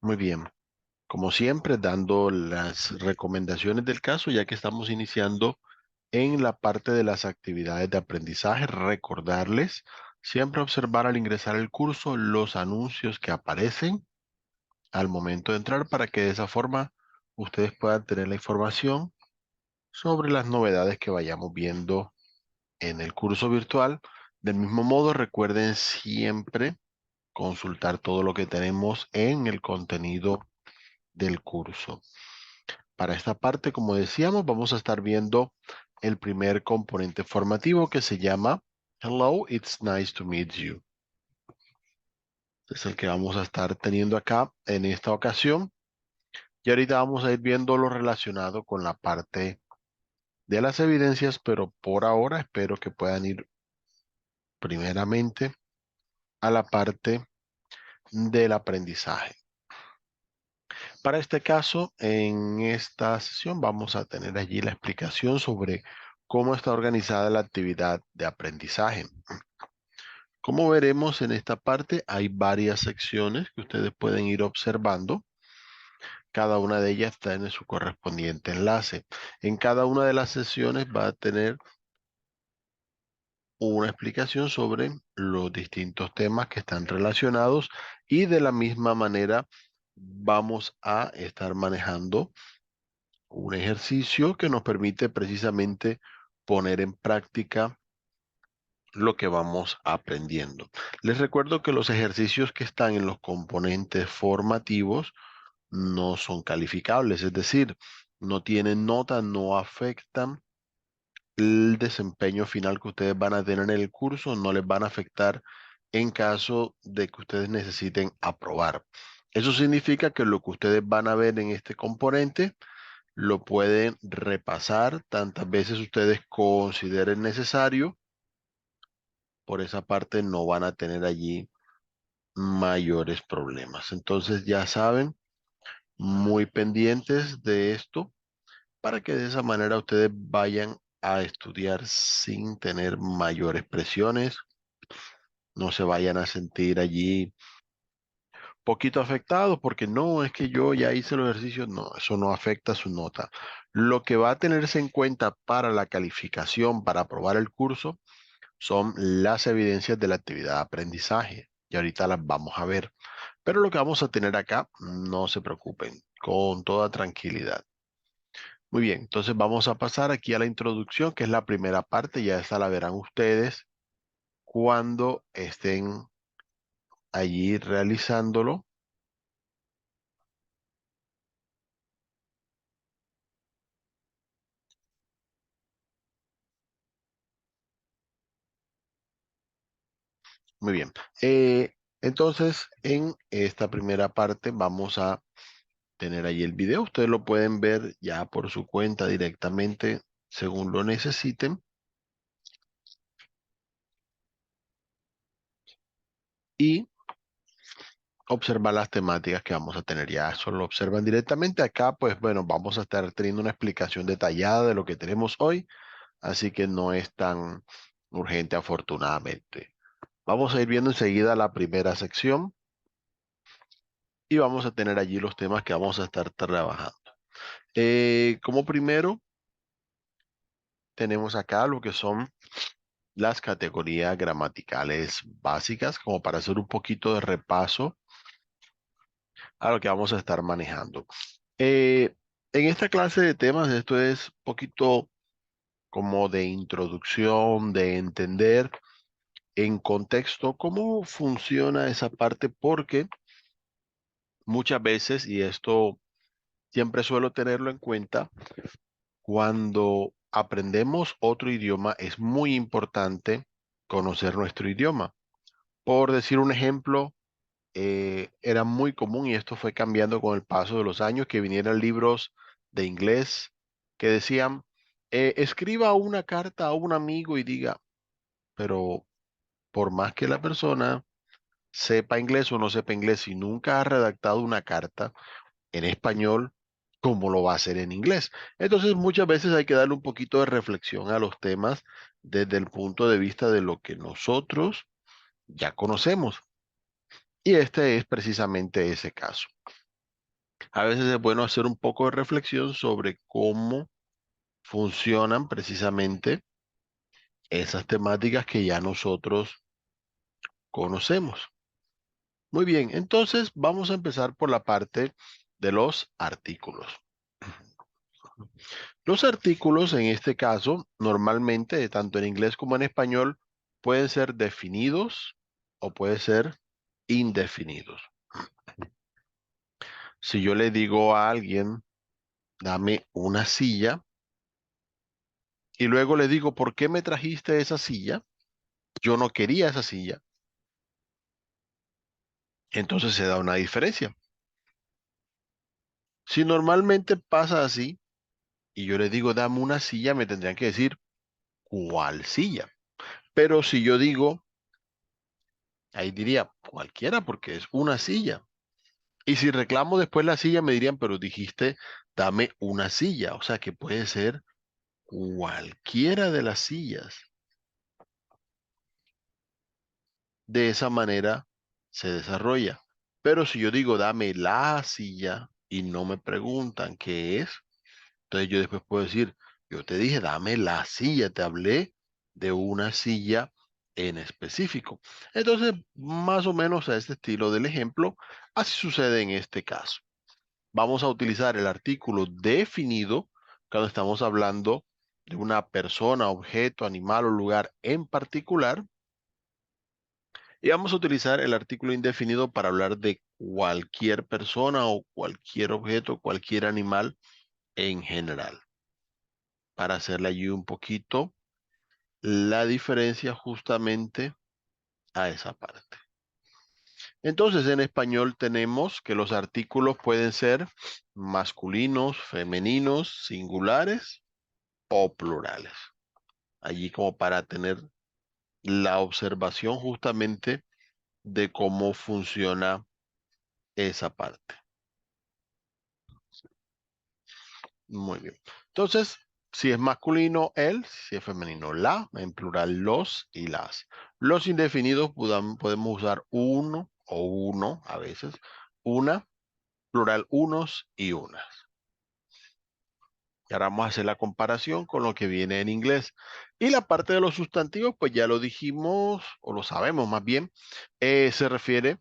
Muy bien. Como siempre, dando las recomendaciones del caso, ya que estamos iniciando en la parte de las actividades de aprendizaje, recordarles siempre observar al ingresar el curso los anuncios que aparecen al momento de entrar para que de esa forma ustedes puedan tener la información sobre las novedades que vayamos viendo en el curso virtual. Del mismo modo, recuerden siempre consultar todo lo que tenemos en el contenido del curso. Para esta parte, como decíamos, vamos a estar viendo el primer componente formativo que se llama Hello, it's nice to meet you. Es el que vamos a estar teniendo acá en esta ocasión. Y ahorita vamos a ir viendo lo relacionado con la parte de las evidencias, pero por ahora espero que puedan ir primeramente a la parte del aprendizaje. Para este caso, en esta sesión vamos a tener allí la explicación sobre cómo está organizada la actividad de aprendizaje. Como veremos en esta parte, hay varias secciones que ustedes pueden ir observando. Cada una de ellas está en su correspondiente enlace. En cada una de las sesiones va a tener una explicación sobre los distintos temas que están relacionados y de la misma manera vamos a estar manejando un ejercicio que nos permite precisamente poner en práctica lo que vamos aprendiendo. Les recuerdo que los ejercicios que están en los componentes formativos no son calificables, es decir, no tienen nota, no afectan el desempeño final que ustedes van a tener en el curso, no les van a afectar en caso de que ustedes necesiten aprobar. Eso significa que lo que ustedes van a ver en este componente lo pueden repasar tantas veces ustedes consideren necesario. Por esa parte no van a tener allí mayores problemas. Entonces ya saben, muy pendientes de esto para que de esa manera ustedes vayan a estudiar sin tener mayores presiones, no se vayan a sentir allí poquito afectados porque no, es que yo ya hice los ejercicios, no, eso no afecta su nota. Lo que va a tenerse en cuenta para la calificación, para aprobar el curso, son las evidencias de la actividad de aprendizaje. Y ahorita las vamos a ver. Pero lo que vamos a tener acá, no se preocupen, con toda tranquilidad. Muy bien, entonces vamos a pasar aquí a la introducción, que es la primera parte. Ya esta la verán ustedes cuando estén allí realizándolo. Muy bien. Entonces, en esta primera parte vamos a tener ahí el video. Ustedes lo pueden ver ya por su cuenta directamente según lo necesiten y observar las temáticas que vamos a tener. Ya eso lo observan directamente acá. Pues bueno, vamos a estar teniendo una explicación detallada de lo que tenemos hoy, así que no es tan urgente afortunadamente. Vamos a ir viendo enseguida la primera sección y vamos a tener allí los temas que vamos a estar trabajando. Como primero, tenemos acá lo que son las categorías gramaticales básicas, como para hacer un poquito de repaso a lo que vamos a estar manejando. Eh, en esta clase de temas, esto es un poquito como de introducción, de entender en contexto cómo funciona esa parte, porque muchas veces, y esto siempre suelo tenerlo en cuenta, cuando aprendemos otro idioma es muy importante conocer nuestro idioma. Por decir un ejemplo, era muy común, y esto fue cambiando con el paso de los años, que vinieran libros de inglés que decían, escriba una carta a un amigo y diga, pero por más que la persona sepa inglés o no sepa inglés, si nunca ha redactado una carta en español, ¿cómo lo va a hacer en inglés? Entonces muchas veces hay que darle un poquito de reflexión a los temas desde el punto de vista de lo que nosotros ya conocemos. Y este es precisamente ese caso. A veces es bueno hacer un poco de reflexión sobre cómo funcionan precisamente esas temáticas que ya nosotros conocemos. Muy bien, entonces vamos a empezar por la parte de los artículos. Los artículos, en este caso, normalmente, tanto en inglés como en español, pueden ser definidos o pueden ser indefinidos. Si yo le digo a alguien, dame una silla, y luego le digo, ¿por qué me trajiste esa silla? Yo no quería esa silla. Entonces se da una diferencia. Si normalmente pasa así, y yo le digo, dame una silla, me tendrían que decir, ¿cuál silla? Pero si yo digo, ahí diría, cualquiera, porque es una silla. Y si reclamo después la silla, me dirían, pero dijiste, dame una silla. O sea que puede ser cualquiera de las sillas. De esa manera se desarrolla. Pero si yo digo, dame la silla y no me preguntan qué es, entonces yo después puedo decir, yo te dije, dame la silla, te hablé de una silla en específico. Entonces, más o menos a este estilo del ejemplo, así sucede en este caso. Vamos a utilizar el artículo definido cuando estamos hablando de una persona, objeto, animal o lugar en particular. Y vamos a utilizar el artículo indefinido para hablar de cualquier persona o cualquier objeto, cualquier animal en general. Para hacerle allí un poquito la diferencia justamente a esa parte. Entonces, en español tenemos que los artículos pueden ser masculinos, femeninos, singulares o plurales. Allí como para tener la observación justamente de cómo funciona esa parte. Muy bien. Entonces, si es masculino, él, si es femenino, la, en plural, los y las. Los indefinidos podemos usar uno o uno a veces, una, plural, unos y unas. Y ahora vamos a hacer la comparación con lo que viene en inglés. Y la parte de los sustantivos, pues ya lo dijimos, o lo sabemos más bien, se refiere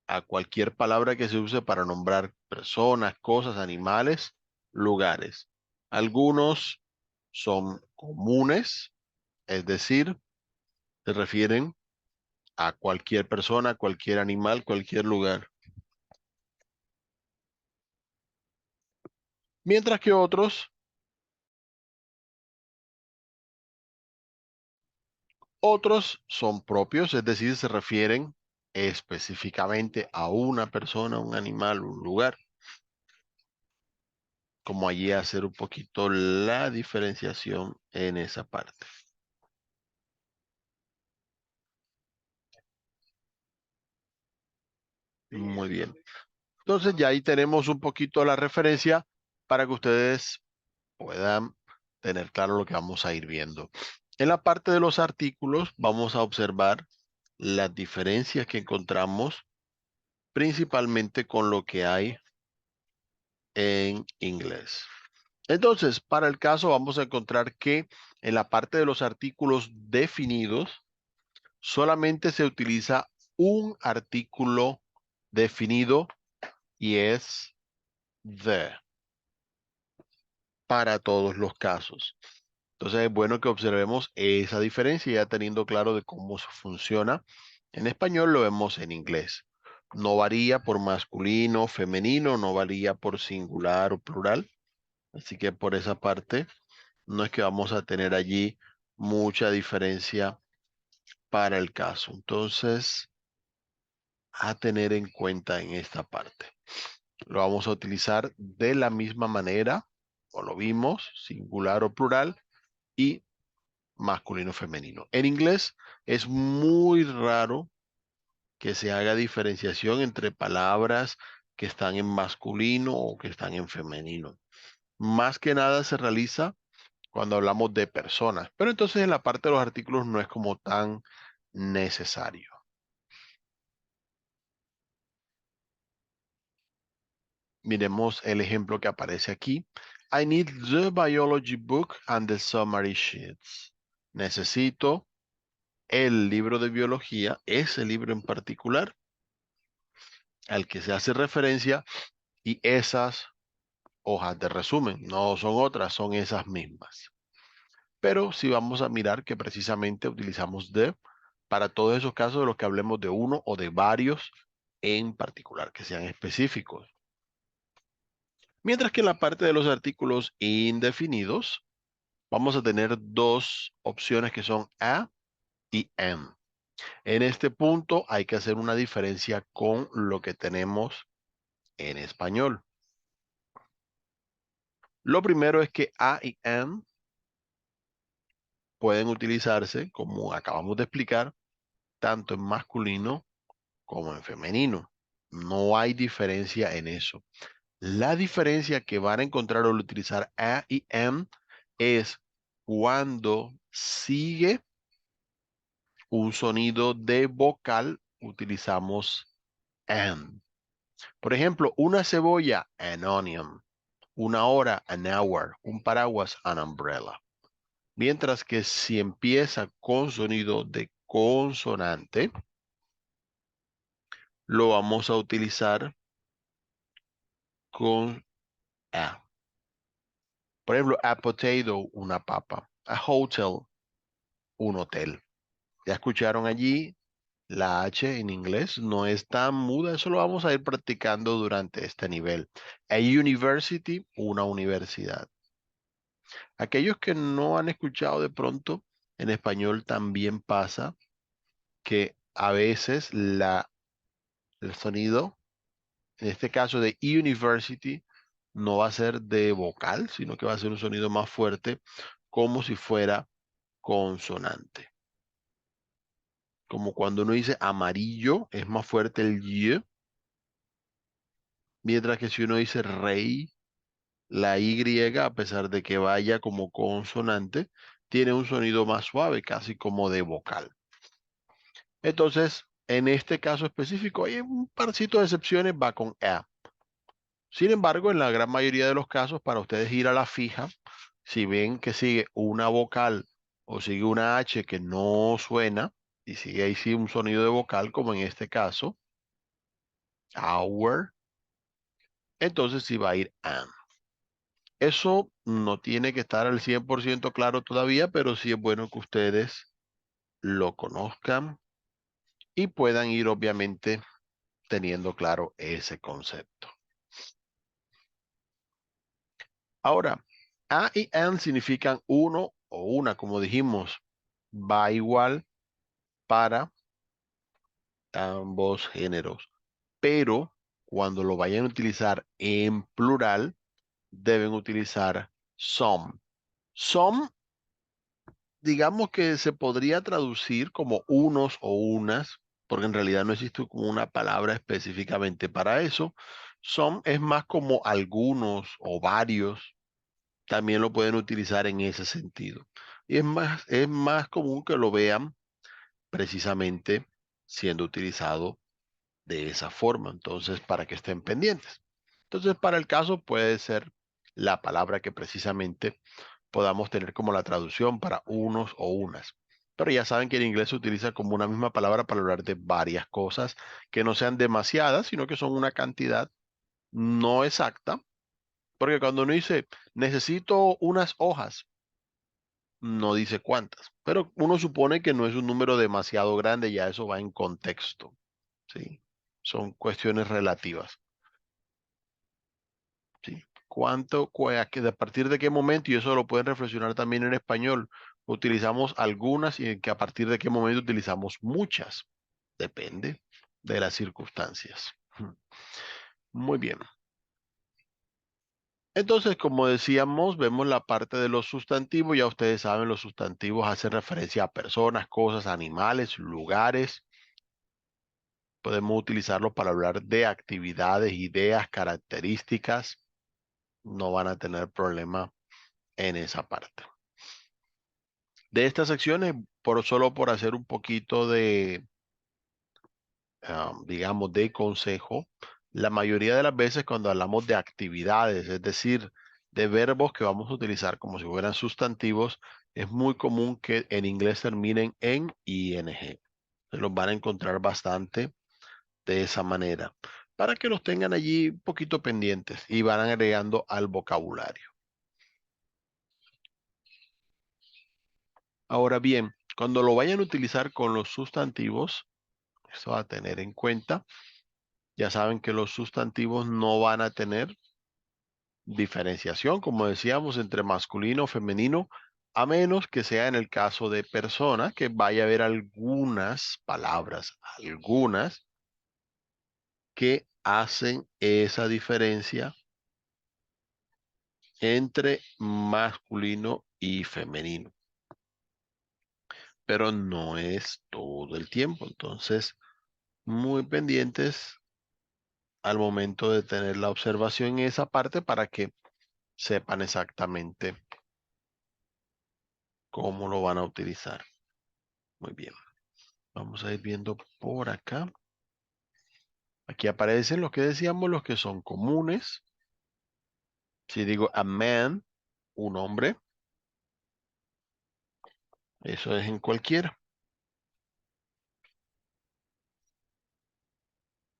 a cualquier palabra que se use para nombrar personas, cosas, animales, lugares. Algunos son comunes, es decir, se refieren a cualquier persona, cualquier animal, cualquier lugar. Mientras que otros son propios, es decir, se refieren específicamente a una persona, un animal, un lugar. Como allí hacer un poquito la diferenciación en esa parte. Muy bien. Entonces ya ahí tenemos un poquito la referencia para que ustedes puedan tener claro lo que vamos a ir viendo. En la parte de los artículos vamos a observar las diferencias que encontramos principalmente con lo que hay en inglés. Entonces, para el caso vamos a encontrar que en la parte de los artículos definidos solamente se utiliza un artículo definido y es the para todos los casos. Entonces es bueno que observemos esa diferencia ya teniendo claro de cómo funciona. En español lo vemos en inglés. No varía por masculino, femenino, no varía por singular o plural. Así que por esa parte no es que vamos a tener allí mucha diferencia para el caso. Entonces, a tener en cuenta en esta parte. Lo vamos a utilizar de la misma manera, o lo vimos, singular o plural, y masculino femenino. En inglés es muy raro que se haga diferenciación entre palabras que están en masculino o que están en femenino. Más que nada se realiza cuando hablamos de personas, pero entonces en la parte de los artículos no es como tan necesario. Miremos el ejemplo que aparece aquí. I need the biology book and the summary sheets. Necesito el libro de biología, ese libro en particular, al que se hace referencia, y esas hojas de resumen. No son otras, son esas mismas. Pero si vamos a mirar que precisamente utilizamos the para todos esos casos de los que hablemos de uno o de varios en particular, que sean específicos. Mientras que en la parte de los artículos indefinidos, vamos a tener dos opciones que son a y am. En este punto hay que hacer una diferencia con lo que tenemos en español. Lo primero es que a y am pueden utilizarse, como acabamos de explicar, tanto en masculino como en femenino. No hay diferencia en eso. La diferencia que van a encontrar al utilizar a y am es cuando sigue un sonido de vocal, utilizamos an. Por ejemplo, una cebolla, an onion. Una hora, an hour. Un paraguas, an umbrella. Mientras que si empieza con sonido de consonante, lo vamos a utilizar con a. Por ejemplo, a potato, una papa. A hotel, un hotel. Ya escucharon allí, la H en inglés no es tan muda, eso lo vamos a ir practicando durante este nivel. A university, una universidad. Aquellos que no han escuchado de pronto, en español también pasa que a veces el sonido, en este caso de university, no va a ser de vocal, sino que va a ser un sonido más fuerte, como si fuera consonante. Como cuando uno dice amarillo, es más fuerte el y, mientras que si uno dice rey, la Y, a pesar de que vaya como consonante, tiene un sonido más suave, casi como de vocal. Entonces, en este caso específico, hay un parcito de excepciones, va con A. Sin embargo, en la gran mayoría de los casos, para ustedes ir a la fija, si ven que sigue una vocal o sigue una H que no suena, y sigue ahí sí un sonido de vocal, como en este caso, our, entonces sí va a ir am. Eso no tiene que estar al 100% claro todavía, pero sí es bueno que ustedes lo conozcan y puedan ir obviamente teniendo claro ese concepto. Ahora, a y an significan uno o una, como dijimos, va igual para ambos géneros, pero cuando lo vayan a utilizar en plural, deben utilizar some. Some, digamos que se podría traducir como unos o unas, porque en realidad no existe como una palabra específicamente para eso. Some es más como algunos o varios, también lo pueden utilizar en ese sentido. Y es más común que lo vean precisamente siendo utilizado de esa forma. Entonces, para que estén pendientes. Entonces, para el caso puede ser la palabra que precisamente podamos tener como la traducción para unos o unas. Pero ya saben que en inglés se utiliza como una misma palabra para hablar de varias cosas que no sean demasiadas, sino que son una cantidad no exacta. Porque cuando uno dice, necesito unas hojas, no dice cuántas. Pero uno supone que no es un número demasiado grande, ya eso va en contexto. ¿Sí? Son cuestiones relativas. ¿Sí? A partir de qué momento, y eso lo pueden reflexionar también en español, utilizamos algunas y en que a partir de qué momento utilizamos muchas. Depende de las circunstancias. Muy bien. Entonces, como decíamos, vemos la parte de los sustantivos. Ya ustedes saben, los sustantivos hacen referencia a personas, cosas, animales, lugares. Podemos utilizarlos para hablar de actividades, ideas, características. No van a tener problema en esa parte. De estas secciones, solo por hacer un poquito de, digamos, de consejo, La mayoría de las veces cuando hablamos de actividades, es decir, de verbos que vamos a utilizar como si fueran sustantivos, es muy común que en inglés terminen en ing. Se los van a encontrar bastante de esa manera, para que los tengan allí un poquito pendientes y van agregando al vocabulario. Ahora bien, cuando lo vayan a utilizar con los sustantivos, eso va a tener en cuenta. Ya saben que los sustantivos no van a tener diferenciación, como decíamos, entre masculino o femenino, a menos que sea en el caso de persona, que vaya a haber algunas palabras, algunas que hacen esa diferencia entre masculino y femenino, pero no es todo el tiempo. Entonces, muy pendientes al momento de tener la observación en esa parte para que sepan exactamente cómo lo van a utilizar. Muy bien. Vamos a ir viendo por acá. Aquí aparecen los que decíamos, los que son comunes. Si digo a man, un hombre, eso es en cualquiera.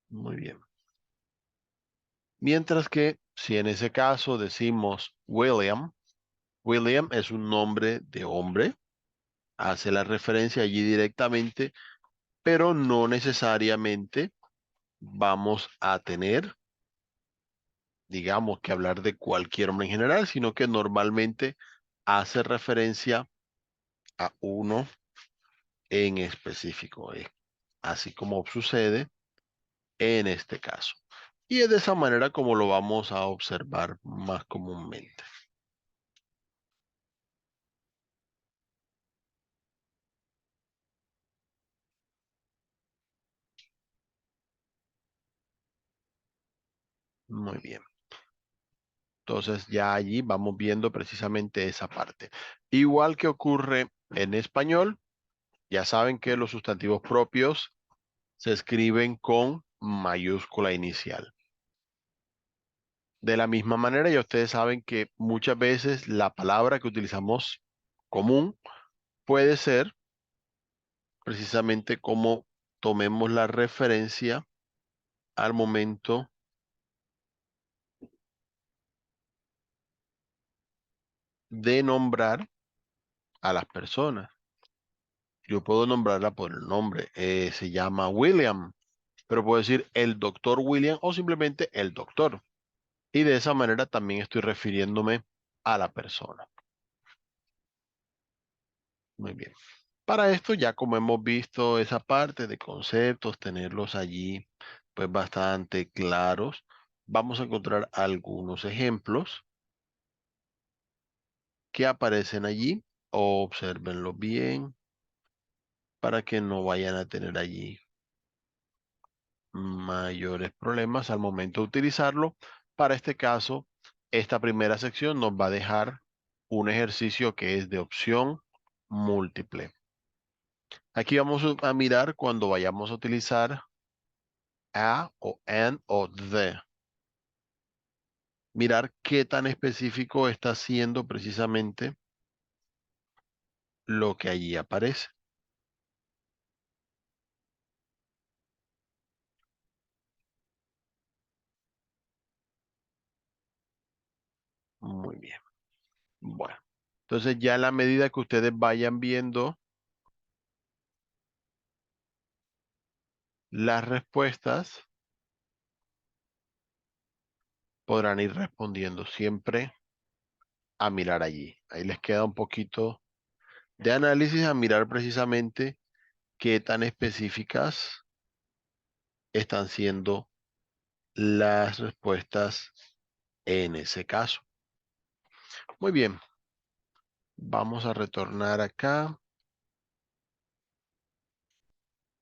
Muy bien. Mientras que si en ese caso decimos William, William es un nombre de hombre, hace la referencia allí directamente, pero no necesariamente vamos a tener, digamos, que hablar de cualquier hombre en general, sino que normalmente hace referencia a uno en específico, así como sucede en este caso. Y es de esa manera como lo vamos a observar más comúnmente. Muy bien. Entonces ya allí vamos viendo precisamente esa parte. Igual que ocurre en español, ya saben que los sustantivos propios se escriben con mayúscula inicial. De la misma manera, ya ustedes saben que muchas veces la palabra que utilizamos común puede ser precisamente como tomemos la referencia al momento de nombrar a las personas. Yo puedo nombrarla por el nombre. Se llama William, pero puedo decir el doctor William o simplemente el doctor. Y de esa manera también estoy refiriéndome a la persona. Muy bien. Para esto, ya como hemos visto esa parte de conceptos, tenerlos allí pues bastante claros, vamos a encontrar algunos ejemplos que aparecen allí. Obsérvenlo bien para que no vayan a tener allí mayores problemas al momento de utilizarlo. Para este caso, esta primera sección nos va a dejar un ejercicio que es de opción múltiple. Aquí vamos a mirar cuando vayamos a utilizar a o an o the. Mirar qué tan específico está siendo precisamente lo que allí aparece. Muy bien. Bueno, entonces ya en la medida que ustedes vayan viendo las respuestas, podrán ir respondiendo siempre a mirar allí. Ahí les queda un poquito de análisis a mirar precisamente qué tan específicas están siendo las respuestas en ese caso. Muy bien, vamos a retornar acá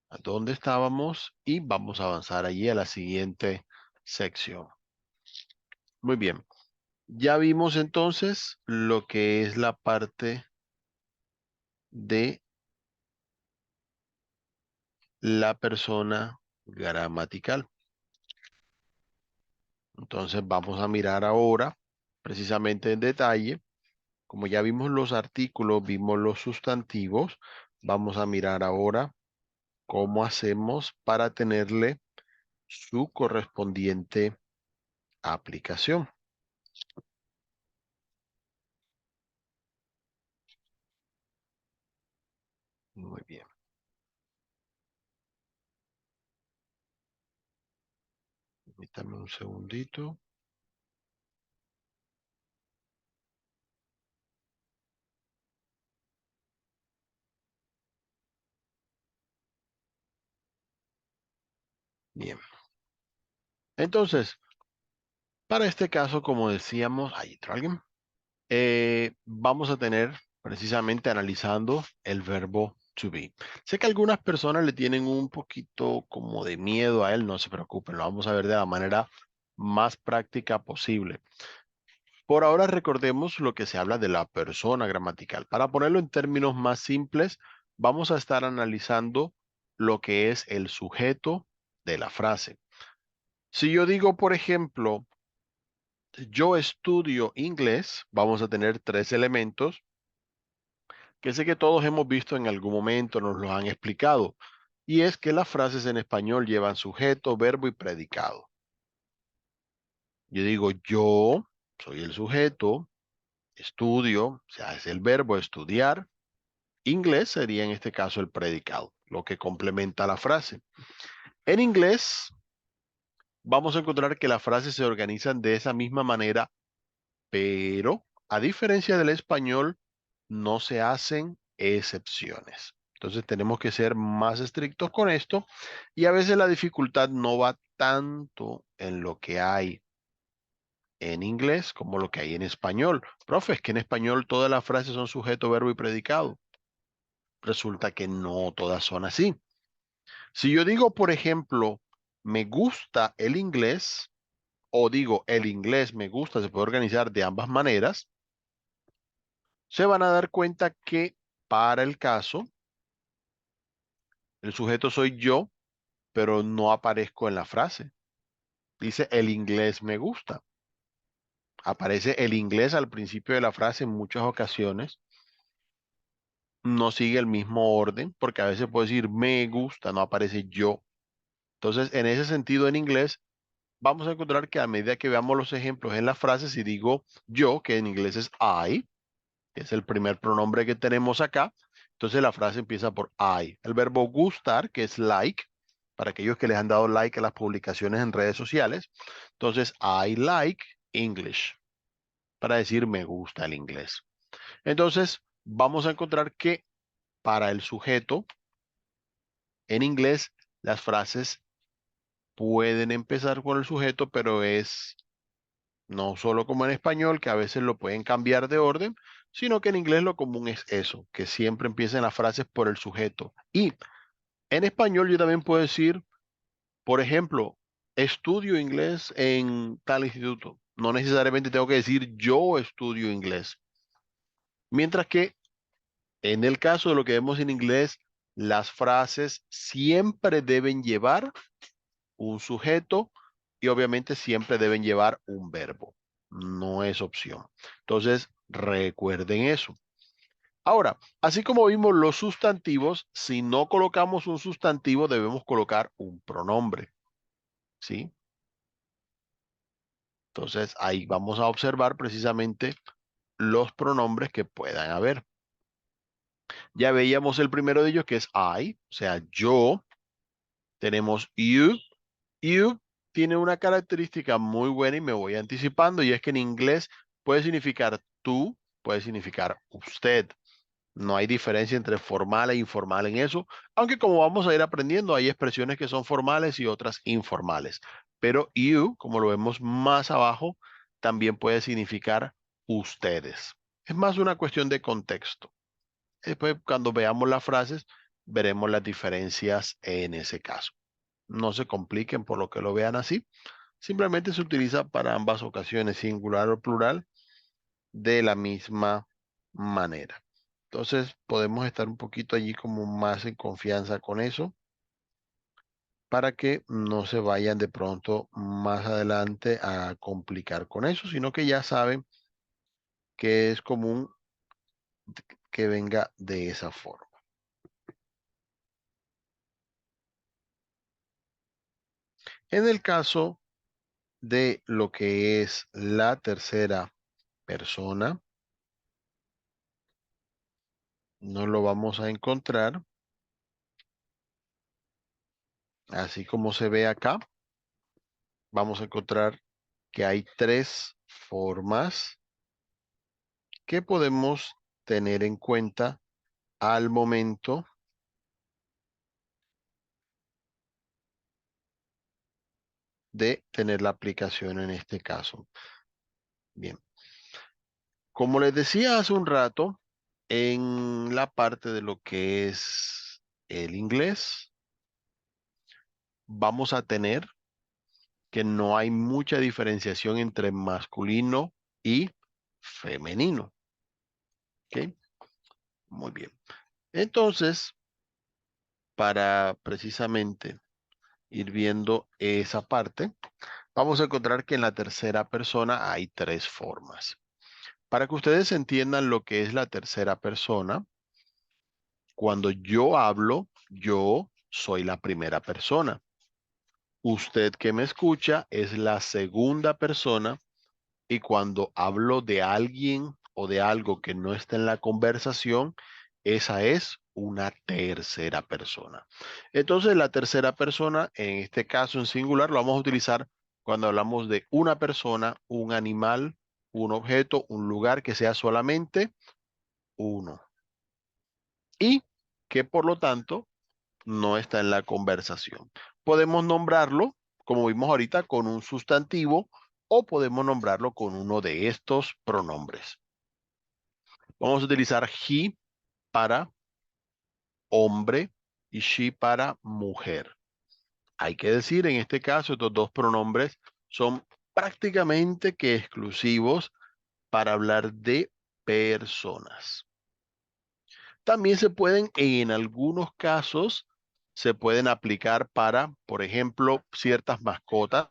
a donde estábamos y vamos a avanzar allí a la siguiente sección. Muy bien, ya vimos entonces lo que es la parte de la persona gramatical. Entonces vamos a mirar ahora, precisamente en detalle, como ya vimos los artículos, vimos los sustantivos, vamos a mirar ahora cómo hacemos para tenerle su correspondiente aplicación. Muy bien. Permítame un segundito. Bien. Entonces, para este caso, como decíamos, ahí entró alguien. Vamos a tener precisamente analizando el verbo to be. Sé que algunas personas le tienen un poquito como de miedo a él, no se preocupen, lo vamos a ver de la manera más práctica posible. Por ahora recordemos lo que se habla de la persona gramatical. Para ponerlo en términos más simples, vamos a estar analizando lo que es el sujeto de la frase. Si yo digo, por ejemplo, yo estudio inglés, vamos a tener tres elementos que sé que todos hemos visto en algún momento, nos lo han explicado, y es que las frases en español llevan sujeto, verbo y predicado. Yo digo, yo soy el sujeto, estudio, o sea, es el verbo estudiar. Inglés sería en este caso el predicado, lo que complementa la frase. En inglés vamos a encontrar que las frases se organizan de esa misma manera, pero a diferencia del español, no se hacen excepciones. Entonces tenemos que ser más estrictos con esto y a veces la dificultad no va tanto en lo que hay en inglés como lo que hay en español. Profe, es que en español todas las frases son sujeto, verbo y predicado. Resulta que no todas son así. Si yo digo, por ejemplo, me gusta el inglés o digo el inglés me gusta, se puede organizar de ambas maneras, se van a dar cuenta que para el caso, el sujeto soy yo, pero no aparezco en la frase. Dice el inglés me gusta. Aparece el inglés al principio de la frase en muchas ocasiones. No sigue el mismo orden porque a veces puedo decir me gusta, no aparece yo. Entonces, en ese sentido, en inglés, vamos a encontrar que a medida que veamos los ejemplos en las frases, si digo yo, que en inglés es I, que es el primer pronombre que tenemos acá, entonces la frase empieza por I. El verbo gustar, que es like, para aquellos que les han dado like a las publicaciones en redes sociales. Entonces, I like English, para decir me gusta el inglés. Entonces, vamos a encontrar que para el sujeto, en inglés, las frases pueden empezar con el sujeto, pero es no solo como en español, que a veces lo pueden cambiar de orden, sino que en inglés lo común es eso, que siempre empiecen las frases por el sujeto. Y en español yo también puedo decir, por ejemplo, estudio inglés en tal instituto. No necesariamente tengo que decir yo estudio inglés. Mientras que en el caso de lo que vemos en inglés, las frases siempre deben llevar un sujeto y obviamente siempre deben llevar un verbo. No es opción. Entonces, recuerden eso. Ahora, así como vimos los sustantivos, si no colocamos un sustantivo, debemos colocar un pronombre. ¿Sí? Entonces, ahí vamos a observar precisamente los pronombres que puedan haber. Ya veíamos el primero de ellos que es I, o sea, yo. Tenemos you. You tiene una característica muy buena y me voy anticipando, y es que en inglés puede significar tú, puede significar usted. No hay diferencia entre formal e informal en eso, aunque como vamos a ir aprendiendo, hay expresiones que son formales y otras informales. Pero you, como lo vemos más abajo, también puede significar ustedes. Es más una cuestión de contexto. Después, cuando veamos las frases, veremos las diferencias en ese caso. No se compliquen por lo que lo vean así. Simplemente se utiliza para ambas ocasiones, singular o plural, de la misma manera. Entonces podemos estar un poquito allí como más en confianza con eso. para que no se vayan de pronto más adelante a complicar con eso, sino que ya saben que es común que venga de esa forma. En el caso de lo que es la tercera persona, no lo vamos a encontrar así como se ve acá. Vamos a encontrar que hay tres formas que podemos tener en cuenta al momento de tener la aplicación en este caso. Bien, como les decía hace un rato, en la parte de lo que es el inglés, vamos a tener que no hay mucha diferenciación entre masculino y femenino. ¿Ok? Muy bien. Entonces, para precisamente ir viendo esa parte, vamos a encontrar que en la tercera persona hay tres formas. Para que ustedes entiendan lo que es la tercera persona, cuando yo hablo, yo soy la primera persona. Usted que me escucha es la segunda persona y cuando hablo de alguien o de algo que no está en la conversación, esa es una tercera persona. Entonces, la tercera persona, en este caso en singular, lo vamos a utilizar cuando hablamos de una persona, un animal, un objeto, un lugar que sea solamente uno y que por lo tanto no está en la conversación. Podemos nombrarlo, como vimos ahorita, con un sustantivo o podemos nombrarlo con uno de estos pronombres. Vamos a utilizar he para hombre y she para mujer. Hay que decir, en este caso, estos dos pronombres son prácticamente que exclusivos para hablar de personas. También se pueden, en algunos casos, se pueden aplicar para, por ejemplo, ciertas mascotas.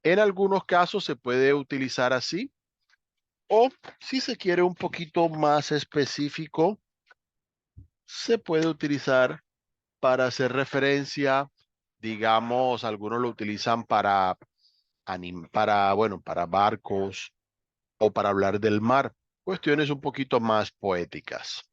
En algunos casos se puede utilizar así, o si se quiere un poquito más específico, se puede utilizar para hacer referencia, digamos, algunos lo utilizan para, bueno, para barcos o para hablar del mar, cuestiones un poquito más poéticas.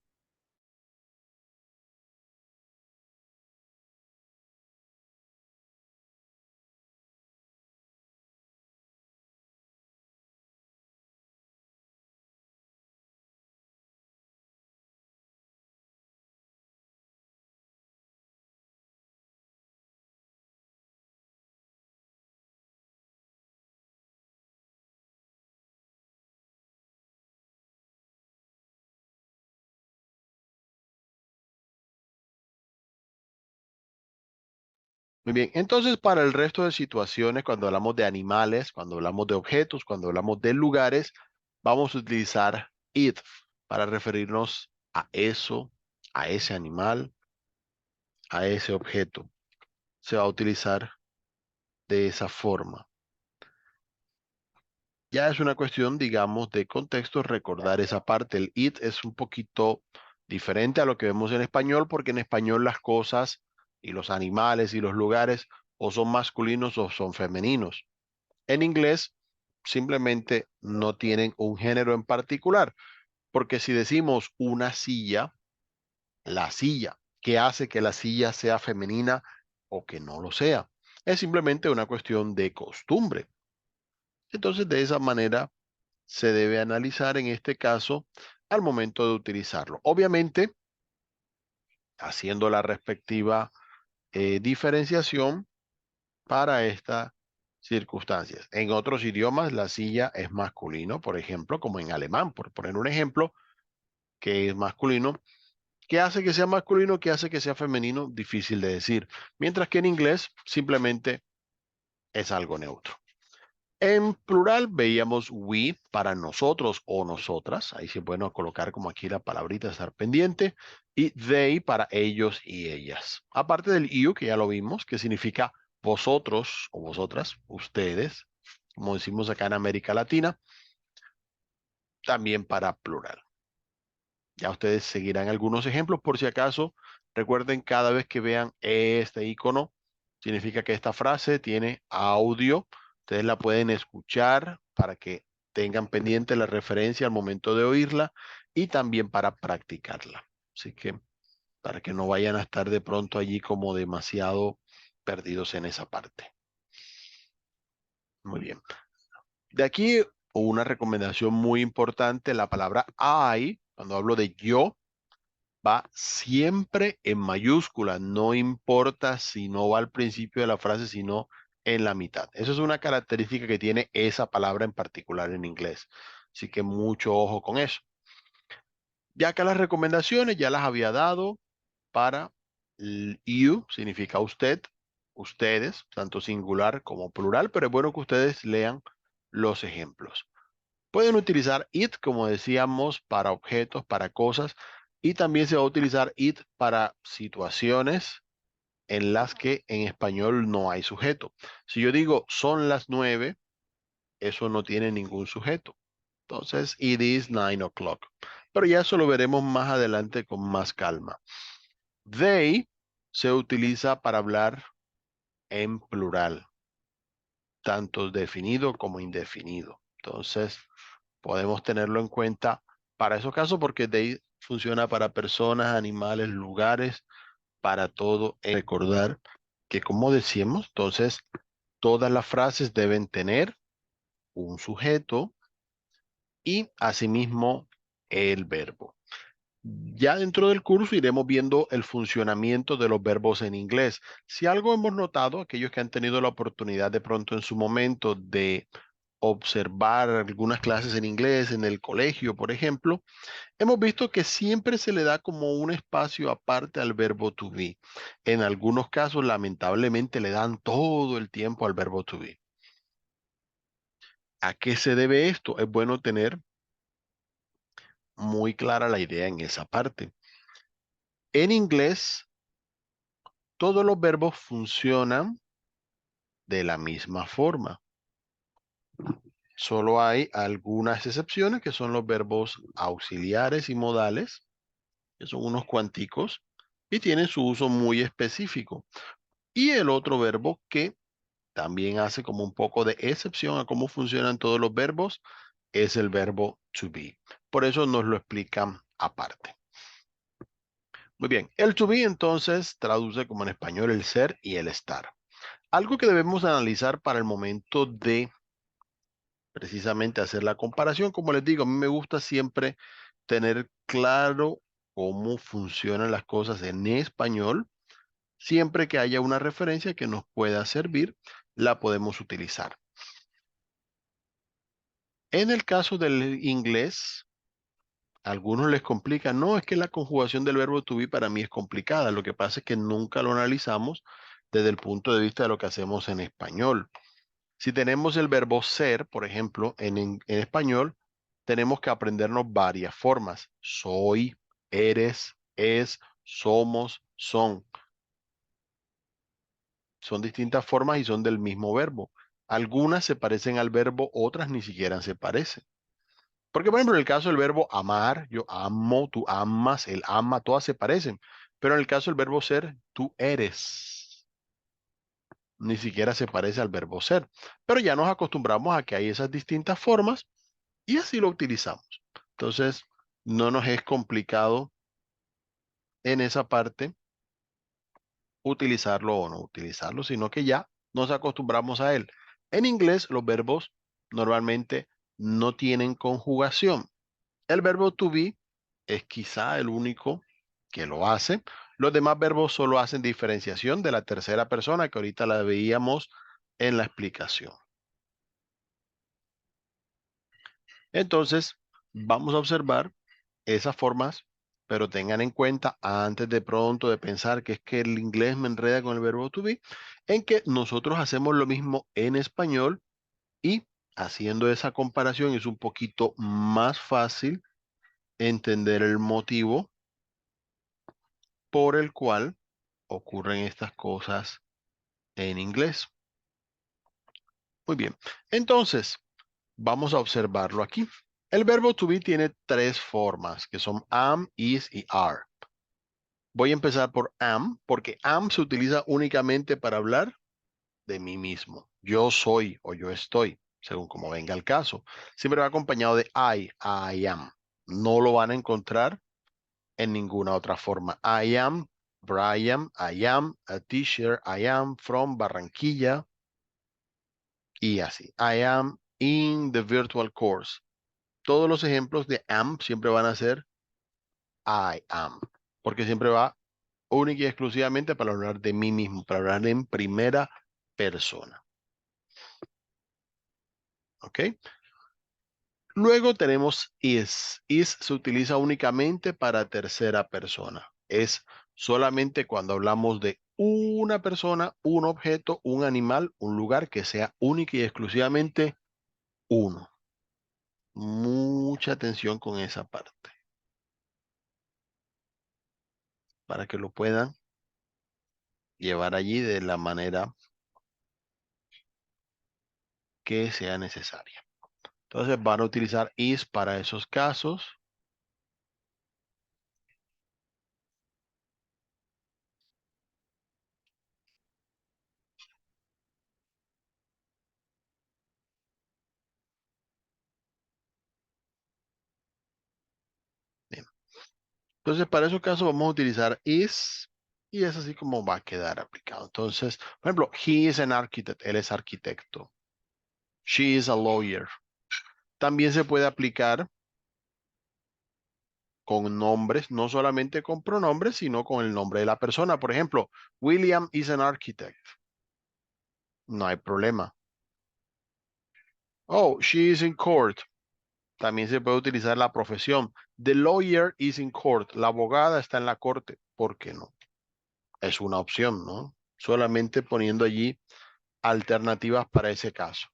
Muy bien, entonces para el resto de situaciones, cuando hablamos de animales, cuando hablamos de objetos, cuando hablamos de lugares, vamos a utilizar it para referirnos a eso, a ese animal, a ese objeto. Se va a utilizar de esa forma. Ya es una cuestión, digamos, de contexto, recordar esa parte. El it es un poquito diferente a lo que vemos en español, porque en español las cosas y los animales y los lugares o son masculinos o son femeninos. En inglés simplemente no tienen un género en particular, porque si decimos una silla, la silla, ¿qué hace que la silla sea femenina o que no lo sea? Es simplemente una cuestión de costumbre. Entonces, de esa manera se debe analizar en este caso al momento de utilizarlo. Obviamente, haciendo la respectiva diferenciación para estas circunstancias. En otros idiomas, la silla es masculino, por ejemplo, como en alemán, por poner un ejemplo, que es masculino. ¿Qué hace que sea masculino? ¿Qué hace que sea femenino? Difícil de decir. Mientras que en inglés simplemente es algo neutro. En plural veíamos we para nosotros o nosotras. Ahí sí es bueno colocar como aquí la palabrita, estar pendiente. Y they para ellos y ellas. Aparte del you, que ya lo vimos, que significa vosotros o vosotras, ustedes, como decimos acá en América Latina, también para plural. Ya ustedes seguirán algunos ejemplos por si acaso. Recuerden, cada vez que vean este icono, significa que esta frase tiene audio. Ustedes la pueden escuchar para que tengan pendiente la referencia al momento de oírla y también para practicarla. Así que para que no vayan a estar de pronto allí como demasiado perdidos en esa parte. Muy bien. De aquí una recomendación muy importante, la palabra I, cuando hablo de yo, va siempre en mayúscula, no importa si no va al principio de la frase, sino en la mitad. Eso es una característica que tiene esa palabra en particular en inglés. Así que mucho ojo con eso. Ya que las recomendaciones ya las había dado para you, significa usted, ustedes, tanto singular como plural, pero es bueno que ustedes lean los ejemplos. Pueden utilizar it, como decíamos, para objetos, para cosas, y también se va a utilizar it para situaciones en las que en español no hay sujeto. Si yo digo son las 9, eso no tiene ningún sujeto. Entonces, it is 9 o'clock. Pero ya eso lo veremos más adelante con más calma. They se utiliza para hablar en plural, tanto definido como indefinido. Entonces, podemos tenerlo en cuenta para esos casos porque they funciona para personas, animales, lugares, para todo. Recordar que como decíamos, entonces todas las frases deben tener un sujeto y asimismo el verbo. Ya dentro del curso iremos viendo el funcionamiento de los verbos en inglés. Si algo hemos notado, aquellos que han tenido la oportunidad de pronto en su momento de observar algunas clases en inglés en el colegio, por ejemplo, hemos visto que siempre se le da como un espacio aparte al verbo to be. En algunos casos, lamentablemente, le dan todo el tiempo al verbo to be. ¿A qué se debe esto? Es bueno tener muy clara la idea en esa parte. En inglés, todos los verbos funcionan de la misma forma. Solo hay algunas excepciones que son los verbos auxiliares y modales, que son unos cuanticos, y tienen su uso muy específico. Y el otro verbo que también hace como un poco de excepción a cómo funcionan todos los verbos es el verbo to be. Por eso nos lo explican aparte. Muy bien, el to be entonces traduce como en español el ser y el estar. Algo que debemos analizar para el momento de precisamente hacer la comparación. Como les digo, a mí me gusta siempre tener claro cómo funcionan las cosas en español. Siempre que haya una referencia que nos pueda servir, la podemos utilizar. En el caso del inglés, a algunos les complica. No, es que la conjugación del verbo to be para mí es complicada. Lo que pasa es que nunca lo analizamos desde el punto de vista de lo que hacemos en español. Si tenemos el verbo ser, por ejemplo, en español, tenemos que aprendernos varias formas. Soy, eres, es, somos, son. Son distintas formas y son del mismo verbo. Algunas se parecen al verbo, otras ni siquiera se parecen. Porque, por ejemplo, en el caso del verbo amar, yo amo, tú amas, él ama, todas se parecen. Pero en el caso del verbo ser, tú eres. Ni siquiera se parece al verbo ser. Pero ya nos acostumbramos a que hay esas distintas formas y así lo utilizamos. Entonces, no nos es complicado en esa parte utilizarlo o no utilizarlo, sino que ya nos acostumbramos a él. En inglés, los verbos normalmente no tienen conjugación. El verbo to be es quizá el único que lo hace. Los demás verbos solo hacen diferenciación de la tercera persona, que ahorita la veíamos en la explicación. Entonces, vamos a observar esas formas, pero tengan en cuenta antes de pronto de pensar que es que el inglés me enreda con el verbo to be, en que nosotros hacemos lo mismo en español Y haciendo esa comparación es un poquito más fácil entender el motivo por el cual ocurren estas cosas en inglés. Muy bien. Entonces, vamos a observarlo aquí. El verbo to be tiene tres formas, que son am, is y are. Voy a empezar por am, porque am se utiliza únicamente para hablar de mí mismo. Yo soy o yo estoy, según como venga el caso. Siempre va acompañado de I am. No lo van a encontrar en ninguna otra forma. I am Brian, I am a teacher, I am from Barranquilla y así. I am in the virtual course. Todos los ejemplos de am siempre van a ser I am, porque siempre va única y exclusivamente para hablar de mí mismo, para hablar en primera persona. ¿Ok? Luego tenemos is. Is se utiliza únicamente para tercera persona. Es solamente cuando hablamos de una persona, un objeto, un animal, un lugar que sea único y exclusivamente uno. Mucha atención con esa parte para que lo puedan llevar allí de la manera que sea necesaria. Entonces van a utilizar is para esos casos. Bien. Entonces para esos casos vamos a utilizar is y es así como va a quedar aplicado. Entonces, por ejemplo, he is an architect, él es arquitecto. She is a lawyer. También se puede aplicar con nombres, no solamente con pronombres, sino con el nombre de la persona. Por ejemplo, William is an architect. No hay problema. Oh, she is in court. También se puede utilizar la profesión. The lawyer is in court. La abogada está en la corte. ¿Por qué no? Es una opción, ¿no? Solamente poniendo allí alternativas para ese caso.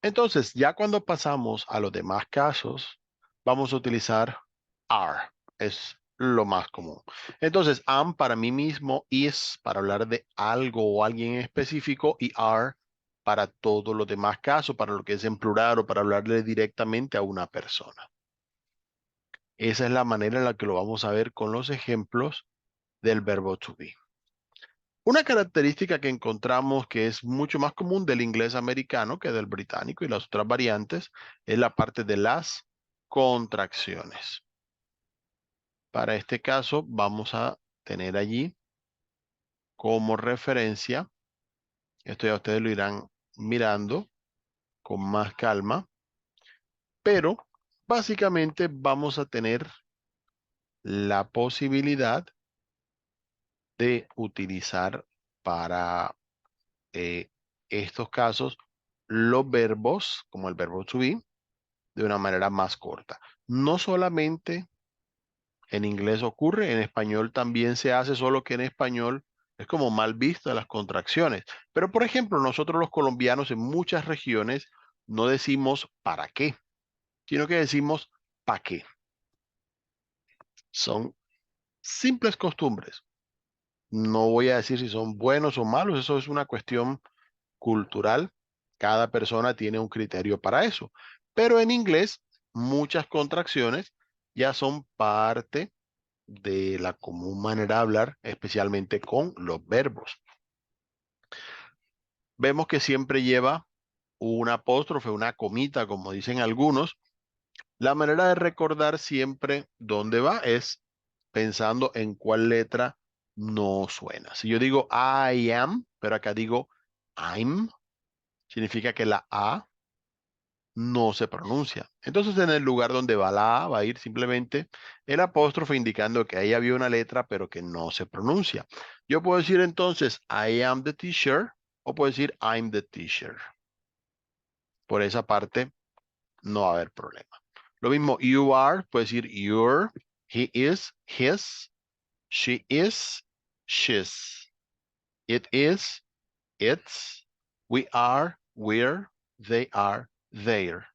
Entonces, ya cuando pasamos a los demás casos, vamos a utilizar are. Es lo más común. Entonces, am para mí mismo, is para hablar de algo o alguien en específico y are para todos los demás casos, para lo que es en plural o para hablarle directamente a una persona. Esa es la manera en la que lo vamos a ver con los ejemplos del verbo to be. Una característica que encontramos que es mucho más común del inglés americano que del británico y las otras variantes es la parte de las contracciones. Para este caso vamos a tener allí como referencia, esto ya ustedes lo irán mirando con más calma, pero básicamente vamos a tener la posibilidad de utilizar para eh, estos casos los verbos, como el verbo to be, de una manera más corta. No solamente en inglés ocurre, en español también se hace, solo que en español es como mal visto las contracciones. Pero, por ejemplo, nosotros los colombianos en muchas regiones no decimos para qué, sino que decimos pa' qué. Son simples costumbres. No voy a decir si son buenos o malos, eso es una cuestión cultural. Cada persona tiene un criterio para eso. Pero en inglés, muchas contracciones ya son parte de la común manera de hablar, especialmente con los verbos. Vemos que siempre lleva un apóstrofe, una comita, como dicen algunos. La manera de recordar siempre dónde va es pensando en cuál letra no suena. Si yo digo I am, pero acá digo I'm, significa que la A no se pronuncia. Entonces en el lugar donde va la A va a ir simplemente el apóstrofe indicando que ahí había una letra pero que no se pronuncia. Yo puedo decir entonces I am the teacher o puedo decir I'm the teacher. Por esa parte no va a haber problema. Lo mismo, you are, puede decir you're, he is, his, she is, she's, it is, it's, we are, we're, they are, they're.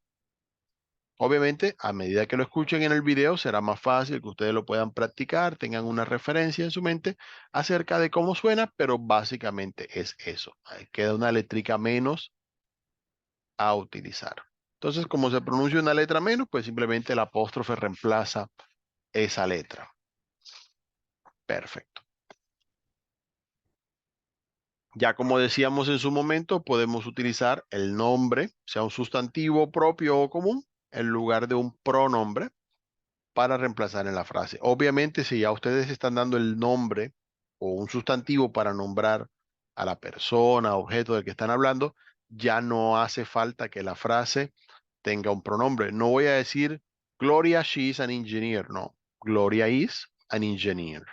Obviamente, a medida que lo escuchen en el video, será más fácil que ustedes lo puedan practicar, tengan una referencia en su mente acerca de cómo suena, pero básicamente es eso. Ahí queda una letrica menos a utilizar. Entonces, como se pronuncia una letra menos, pues simplemente el apóstrofe reemplaza esa letra. Perfecto. Ya como decíamos en su momento, podemos utilizar el nombre, sea un sustantivo propio o común, en lugar de un pronombre para reemplazar en la frase. Obviamente, si ya ustedes están dando el nombre o un sustantivo para nombrar a la persona, objeto del que están hablando, ya no hace falta que la frase tenga un pronombre. No voy a decir Gloria, she is an engineer. No, Gloria is an engineer.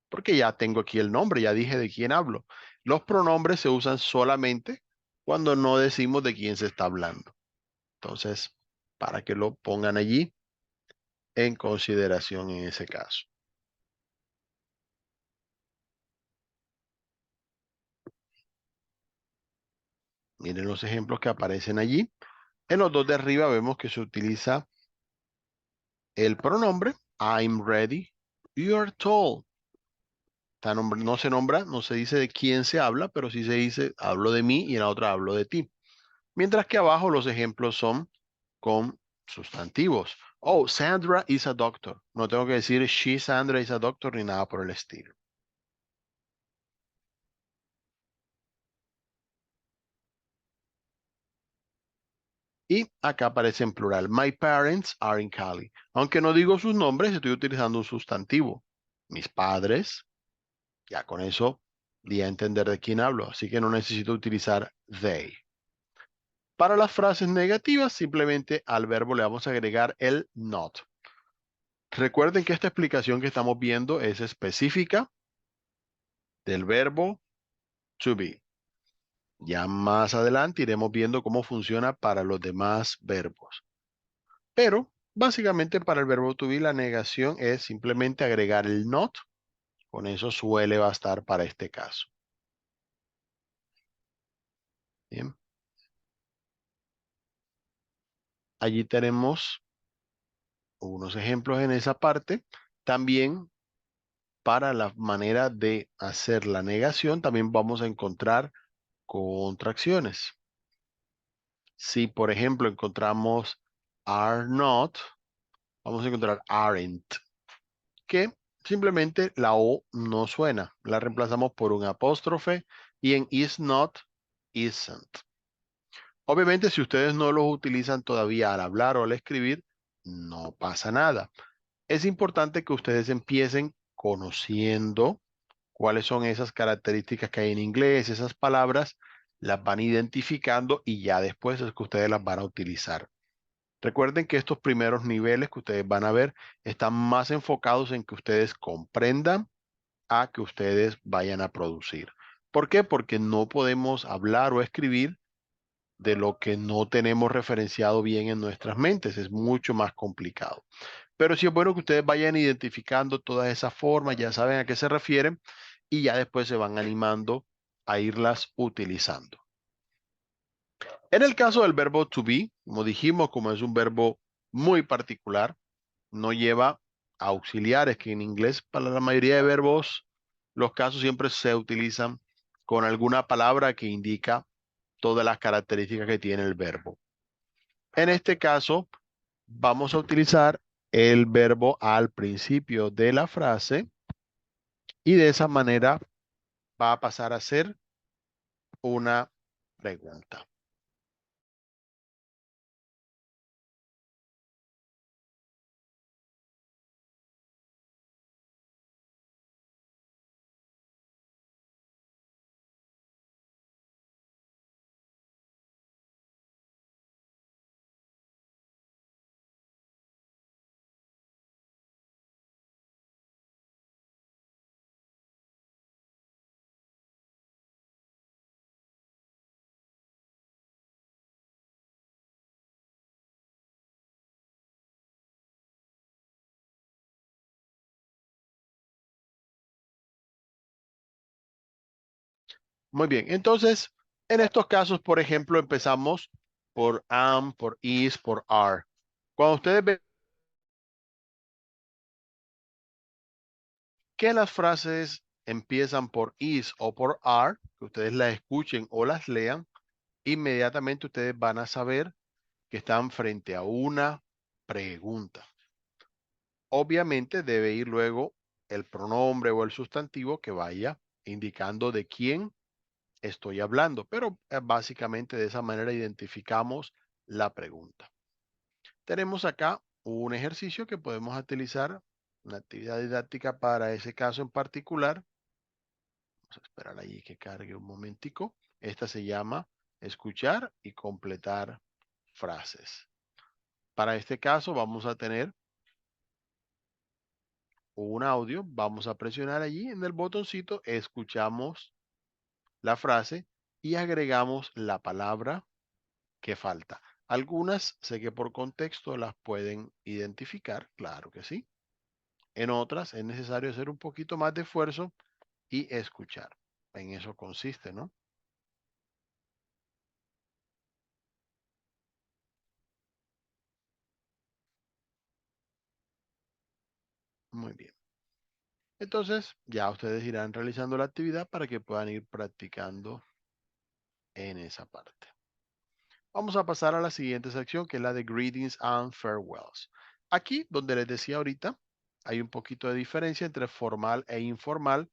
Porque ya tengo aquí el nombre, ya dije de quién hablo. Los pronombres se usan solamente cuando no decimos de quién se está hablando. Entonces, para que lo pongan allí en consideración en ese caso. Miren los ejemplos que aparecen allí. En los dos de arriba vemos que se utiliza el pronombre I'm ready, you're tall. No se nombra, no se dice de quién se habla, pero sí se dice hablo de mí y en la otra hablo de ti. Mientras que abajo los ejemplos son con sustantivos. Oh, Sandra is a doctor. No tengo que decir she Sandra is a doctor ni nada por el estilo. Y acá aparece en plural. My parents are in Cali. Aunque no digo sus nombres, estoy utilizando un sustantivo. Mis padres, ya con eso di a entender de quién hablo. Así que no necesito utilizar they. Para las frases negativas, simplemente al verbo le vamos a agregar el not. Recuerden que esta explicación que estamos viendo es específica del verbo to be. Ya más adelante iremos viendo cómo funciona para los demás verbos. Pero básicamente para el verbo to be la negación es simplemente agregar el not. Con eso suele bastar para este caso. Bien. Allí tenemos unos ejemplos en esa parte. También para la manera de hacer la negación, también vamos a encontrar contracciones. Si, por ejemplo, encontramos are not, vamos a encontrar aren't, que simplemente la O no suena. La reemplazamos por un apóstrofe y en is not, isn't. Obviamente, si ustedes no los utilizan todavía al hablar o al escribir, no pasa nada. Es importante que ustedes empiecen conociendo cuáles son esas características que hay en inglés, esas palabras, las van identificando y ya después es que ustedes las van a utilizar. Recuerden que estos primeros niveles que ustedes van a ver están más enfocados en que ustedes comprendan a que ustedes vayan a producir. ¿Por qué? Porque no podemos hablar o escribir de lo que no tenemos referenciado bien en nuestras mentes. Es mucho más complicado. Pero sí es bueno que ustedes vayan identificando todas esas formas, ya saben a qué se refieren y ya después se van animando a irlas utilizando. En el caso del verbo to be, como dijimos, como es un verbo muy particular, no lleva auxiliares, que en inglés para la mayoría de verbos los casos siempre se utilizan con alguna palabra que indica todas las características que tiene el verbo. En este caso, vamos a utilizar el verbo al principio de la frase y de esa manera va a pasar a ser una pregunta. Muy bien, entonces, en estos casos, por ejemplo, empezamos por am, por is, por are. Cuando ustedes ven que las frases empiezan por is o por are, que ustedes las escuchen o las lean, inmediatamente ustedes van a saber que están frente a una pregunta. Obviamente debe ir luego el pronombre o el sustantivo que vaya indicando de quién estoy hablando, pero básicamente de esa manera identificamos la pregunta. Tenemos acá un ejercicio que podemos utilizar, una actividad didáctica para ese caso en particular. Vamos a esperar allí que cargue un momentico. Esta se llama escuchar y completar frases. Para este caso vamos a tener un audio, vamos a presionar allí en el botoncito, escuchamos la frase y agregamos la palabra que falta. Algunas sé que por contexto las pueden identificar, claro que sí. En otras es necesario hacer un poquito más de esfuerzo y escuchar. En eso consiste, ¿no? Muy bien. Entonces, ya ustedes irán realizando la actividad para que puedan ir practicando en esa parte. Vamos a pasar a la siguiente sección, que es la de greetings and farewells. Aquí, donde les decía ahorita, hay un poquito de diferencia entre formal e informal.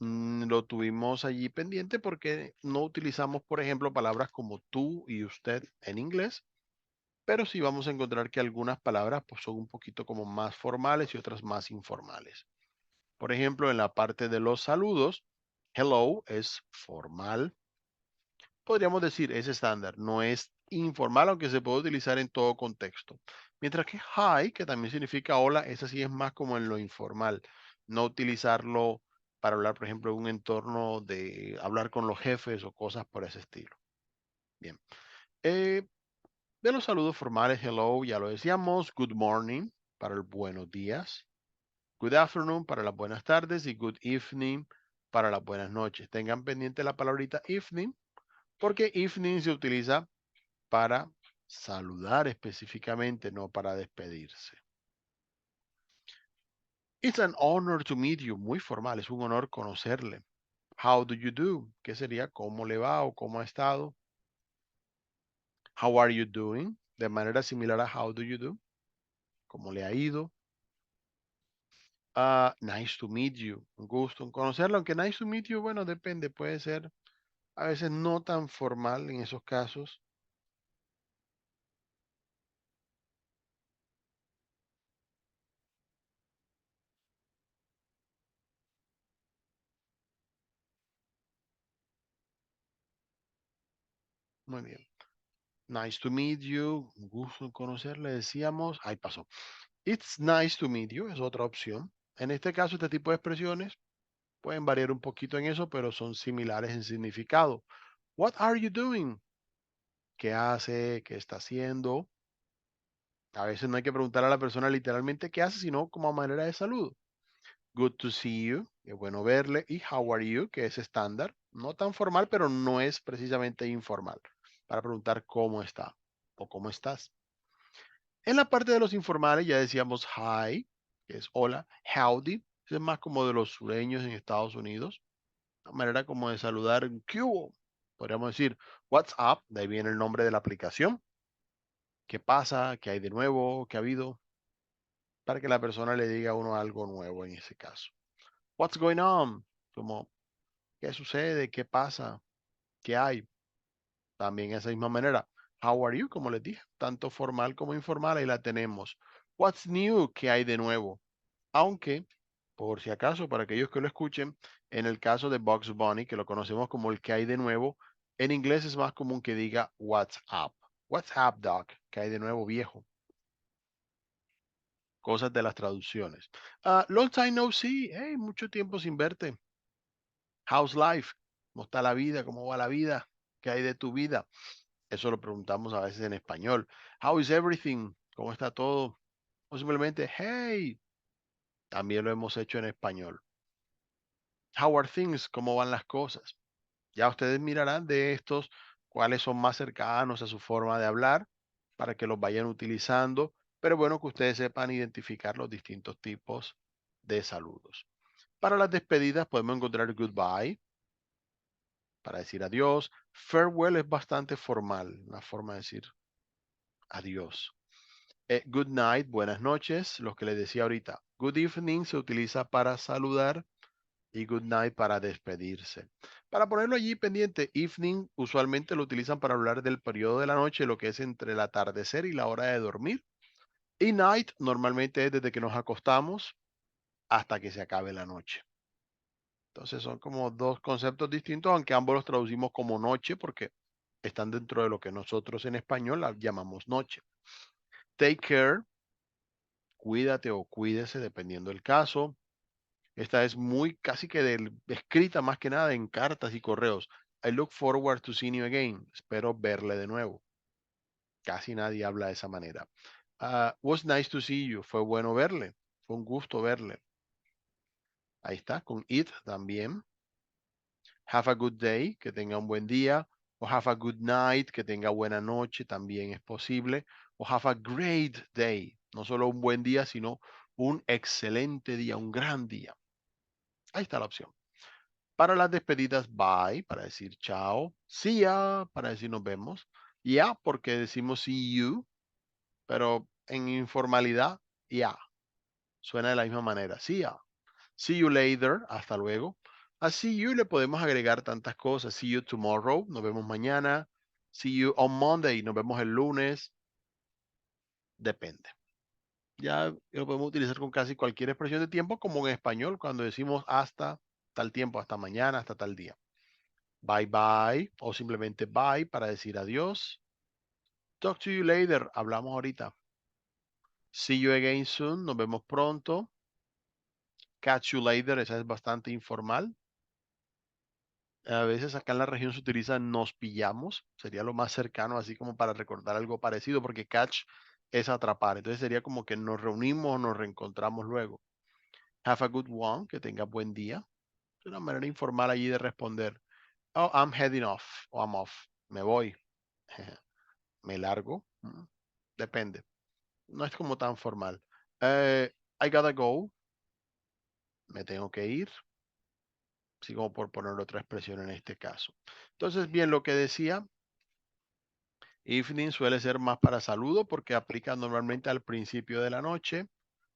Lo tuvimos allí pendiente porque no utilizamos, por ejemplo, palabras como tú y usted en inglés, pero sí vamos a encontrar que algunas palabras pues, son un poquito como más formales y otras más informales. Por ejemplo, en la parte de los saludos, hello es formal. Podríamos decir es estándar, no es informal, aunque se puede utilizar en todo contexto. Mientras que hi, que también significa hola, esa sí es más como en lo informal, no utilizarlo para hablar, por ejemplo, en un entorno de hablar con los jefes o cosas por ese estilo. Bien. Eh, de los saludos formales, hello, ya lo decíamos, good morning para el buenos días, good afternoon para las buenas tardes y good evening para las buenas noches. Tengan pendiente la palabrita evening, porque evening se utiliza para saludar específicamente, no para despedirse. It's an honor to meet you. Muy formal, es un honor conocerle. How do you do? ¿Qué sería? ¿Cómo le va o cómo ha estado? How are you doing? De manera similar a how do you do? ¿Cómo le ha ido? Nice to meet you. Un gusto en conocerlo, aunque nice to meet you, bueno, depende, puede ser a veces no tan formal en esos casos. Muy bien. Nice to meet you. Un gusto en conocerle, decíamos. Ahí pasó. It's nice to meet you es otra opción. En este caso, este tipo de expresiones pueden variar un poquito en eso, pero son similares en significado. What are you doing? ¿Qué hace? ¿Qué está haciendo? A veces no hay que preguntar a la persona literalmente qué hace, sino como manera de saludo. Good to see you. Qué bueno verle. Y how are you? Que es estándar. No tan formal, pero no es precisamente informal. Para preguntar cómo está o cómo estás. En la parte de los informales ya decíamos hi, que es hola, howdy, ese es más como de los sureños en Estados Unidos, una manera como de saludar, ¿qué hubo? Podríamos decir, what's up, de ahí viene el nombre de la aplicación, qué pasa, qué hay de nuevo, qué ha habido, para que la persona le diga a uno algo nuevo en ese caso. What's going on, como, ¿qué sucede? ¿Qué pasa? ¿Qué hay? También de esa misma manera. How are you? Como les dije, tanto formal como informal, ahí la tenemos. What's new? ¿Qué hay de nuevo? Aunque, por si acaso, para aquellos que lo escuchen, en el caso de Bugs Bunny, que lo conocemos como el que hay de nuevo, en inglés es más común que diga What's up. What's up, Doc? ¿Qué hay de nuevo, viejo? Cosas de las traducciones. Long time no see. Hey, mucho tiempo sin verte. How's life? ¿Cómo está la vida? ¿Cómo va la vida? ¿Qué hay de tu vida? Eso lo preguntamos a veces en español. How is everything? ¿Cómo está todo? O simplemente, hey, también lo hemos hecho en español. How are things? ¿Cómo van las cosas? Ya ustedes mirarán de estos cuáles son más cercanos a su forma de hablar para que los vayan utilizando, pero bueno que ustedes sepan identificar los distintos tipos de saludos. Para las despedidas podemos encontrar goodbye para decir adiós. Farewell es bastante formal, una forma de decir adiós. Good night, buenas noches, lo que les decía ahorita. Good evening se utiliza para saludar y good night para despedirse. Para ponerlo allí pendiente, evening usualmente lo utilizan para hablar del periodo de la noche, lo que es entre el atardecer y la hora de dormir. Y night normalmente es desde que nos acostamos hasta que se acabe la noche. Entonces son como dos conceptos distintos, aunque ambos los traducimos como noche porque están dentro de lo que nosotros en español la llamamos noche. Take care, cuídate o cuídese dependiendo del caso. Esta es muy casi que escrita más que nada en cartas y correos. I look forward to seeing you again. Espero verle de nuevo. Casi nadie habla de esa manera. Was nice to see you. Fue bueno verle. Fue un gusto verle. Ahí está, con it también. Have a good day, que tenga un buen día. O have a good night, que tenga buena noche, también es posible. O have a great day. No solo un buen día, sino un excelente día, un gran día. Ahí está la opción. Para las despedidas, bye, para decir chao. See ya, para decir nos vemos. Ya, porque decimos see you, pero en informalidad, ya. Suena de la misma manera. See ya. See you later, hasta luego. A see you le podemos agregar tantas cosas. See you tomorrow, nos vemos mañana. See you on Monday, nos vemos el lunes. Depende. Ya lo podemos utilizar con casi cualquier expresión de tiempo, como en español, cuando decimos hasta tal tiempo, hasta mañana, hasta tal día. Bye bye o simplemente bye para decir adiós. Talk to you later, hablamos ahorita. See you again soon, nos vemos pronto. Catch you later, esa es bastante informal. A veces acá en la región se utiliza nos pillamos, sería lo más cercano, así como para recordar algo parecido, porque catch es atrapar. Entonces sería como que nos reunimos, nos reencontramos luego. Have a good one, que tenga buen día. Es una manera informal allí de responder. Oh, I'm heading off o I'm off. Me voy. Me largo. Depende. No es como tan formal. I gotta go. Me tengo que ir. Así como por poner otra expresión en este caso. Entonces, bien, lo que decía, evening suele ser más para saludo porque aplica normalmente al principio de la noche,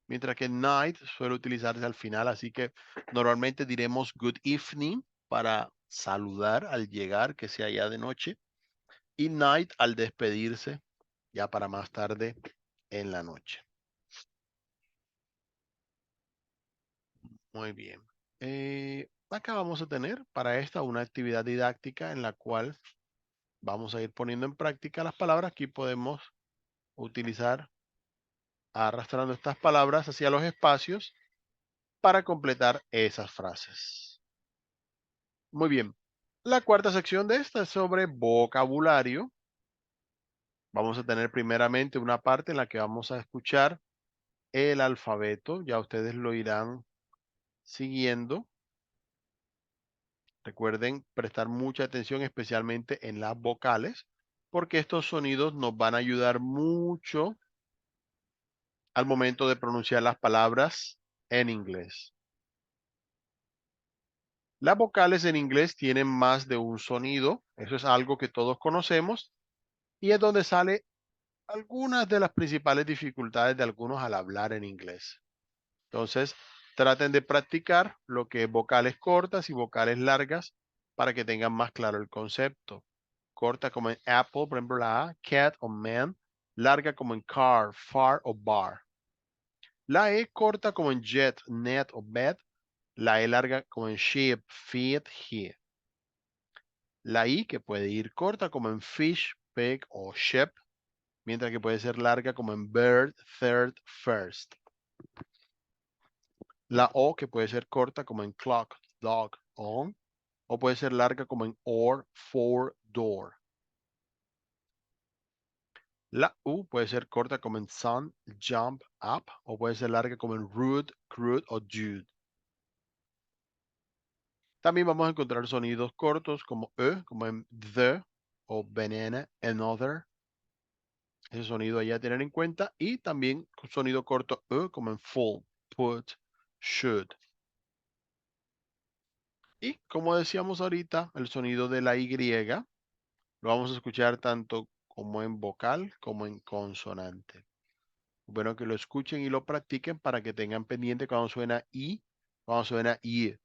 mientras que night suele utilizarse al final. Así que normalmente diremos good evening para saludar al llegar, que sea ya de noche, y night al despedirse, ya para más tarde en la noche. Muy bien. Acá vamos a tener para esta una actividad didáctica en la cual vamos a ir poniendo en práctica las palabras. Aquí podemos utilizar arrastrando estas palabras hacia los espacios para completar esas frases. Muy bien. La cuarta sección de esta es sobre vocabulario. Vamos a tener primeramente una parte en la que vamos a escuchar el alfabeto. Ya ustedes lo irán siguiendo. Recuerden prestar mucha atención especialmente en las vocales, porque estos sonidos nos van a ayudar mucho al momento de pronunciar las palabras en inglés. Las vocales en inglés tienen más de un sonido, eso es algo que todos conocemos y es donde sale algunas de las principales dificultades de algunos al hablar en inglés. Entonces, traten de practicar lo que es vocales cortas y vocales largas para que tengan más claro el concepto. Corta como en apple, por ejemplo la A, cat o man, larga como en car, far o bar. La E corta como en jet, net o bed, la E larga como en sheep, feed, he. La I que puede ir corta como en fish, pig o sheep, mientras que puede ser larga como en bird, third, first. La O que puede ser corta como en clock, dog, on, o puede ser larga como en or, for, door. La U puede ser corta como en sun, jump, up, o puede ser larga como en rude, crude o dude. También vamos a encontrar sonidos cortos como como en the o banana, another. Ese sonido ahí a tener en cuenta. Y también sonido corto como en full, put, should. Y como decíamos ahorita, el sonido de la Y lo vamos a escuchar tanto como en vocal como en consonante. Bueno, que lo escuchen y lo practiquen para que tengan pendiente cuando suena I, cuando suena I.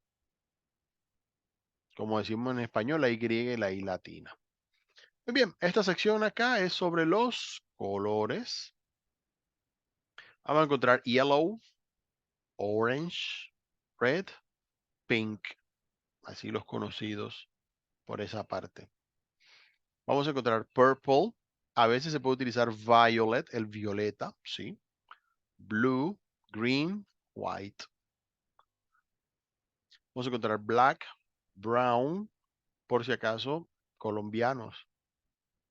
Como decimos en español, la Y y la I latina. Muy bien, esta sección acá es sobre los colores. Vamos a encontrar yellow, orange, red, pink, así los conocidos por esa parte. Vamos a encontrar purple. A veces se puede utilizar violet, el violeta, ¿sí? Blue, green, white. Vamos a encontrar black, brown, por si acaso, colombianos.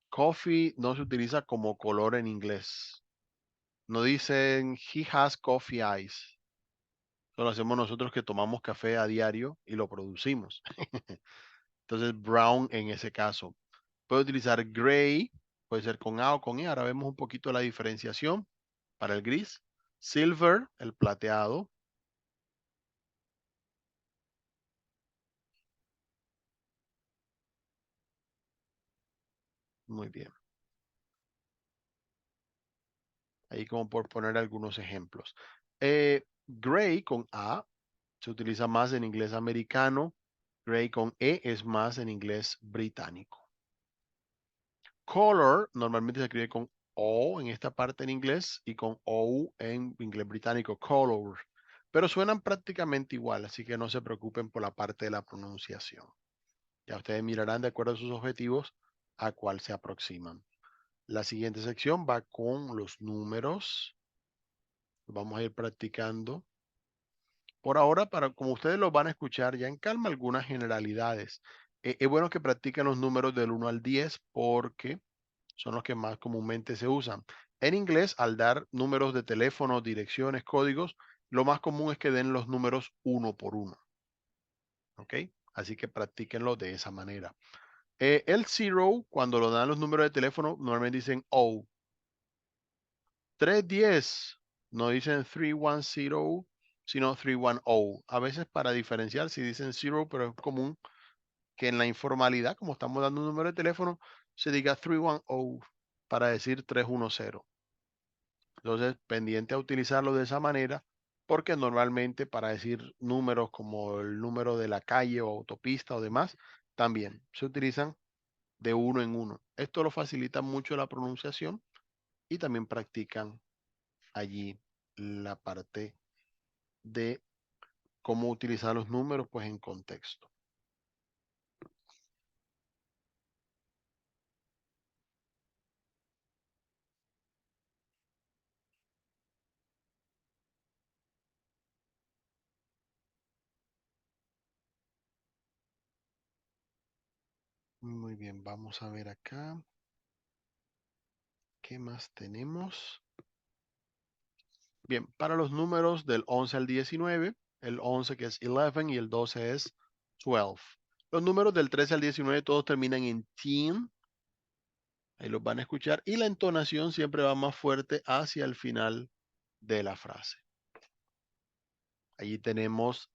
Coffee no se utiliza como color en inglés. No dicen he has coffee eyes. Eso lo hacemos nosotros que tomamos café a diario y lo producimos. Entonces, brown en ese caso. Puede utilizar gray, puede ser con A o con E. Ahora vemos un poquito la diferenciación para el gris. Silver, el plateado. Muy bien. Ahí como por poner algunos ejemplos. Gray con A se utiliza más en inglés americano. Gray con E es más en inglés británico. Color normalmente se escribe con O en esta parte en inglés y con O en inglés británico. Color. Pero suenan prácticamente igual, así que no se preocupen por la parte de la pronunciación. Ya ustedes mirarán de acuerdo a sus objetivos a cuál se aproximan. La siguiente sección va con los números. Vamos a ir practicando. Por ahora, para como ustedes lo van a escuchar ya en calma, algunas generalidades. Es bueno que practiquen los números del 1 al 10 porque son los que más comúnmente se usan. En inglés, al dar números de teléfono, direcciones, códigos, lo más común es que den los números uno por uno. ¿Ok? Así que practíquenlo de esa manera. El zero, cuando lo dan los números de teléfono, normalmente dicen O. 310, no dicen 310, sino 310. A veces para diferenciar si dicen zero, pero es común que en la informalidad, como estamos dando un número de teléfono, se diga 310 para decir 310. Entonces, pendiente a utilizarlo de esa manera, porque normalmente para decir números como el número de la calle o autopista o demás, también se utilizan de uno en uno. Esto lo facilita mucho la pronunciación y también practican allí la parte de cómo utilizar los números pues en contexto. Muy bien, vamos a ver acá. ¿Qué más tenemos? Bien, para los números del 11 al 19, el 11 que es 11 y el 12 es 12. Los números del 13 al 19 todos terminan en teen, ahí los van a escuchar, y la entonación siempre va más fuerte hacia el final de la frase. Allí tenemos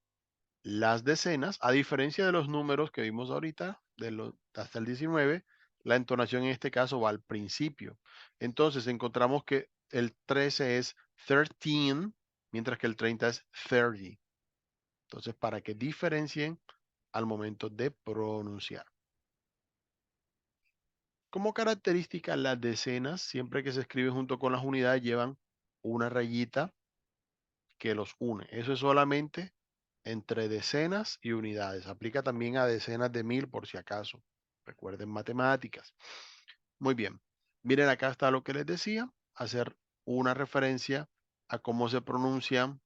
las decenas, a diferencia de los números que vimos ahorita, hasta el 19, la entonación en este caso va al principio. Entonces encontramos que el 13 es 13, mientras que el 30 es 30. Entonces, para que diferencien al momento de pronunciar. Como característica, las decenas, siempre que se escribe junto con las unidades, llevan una rayita que los une. Eso es solamente entre decenas y unidades. Aplica también a decenas de mil por si acaso. Recuerden matemáticas. Muy bien. Miren, acá está lo que les decía. Hacer una referencia a cómo se pronuncian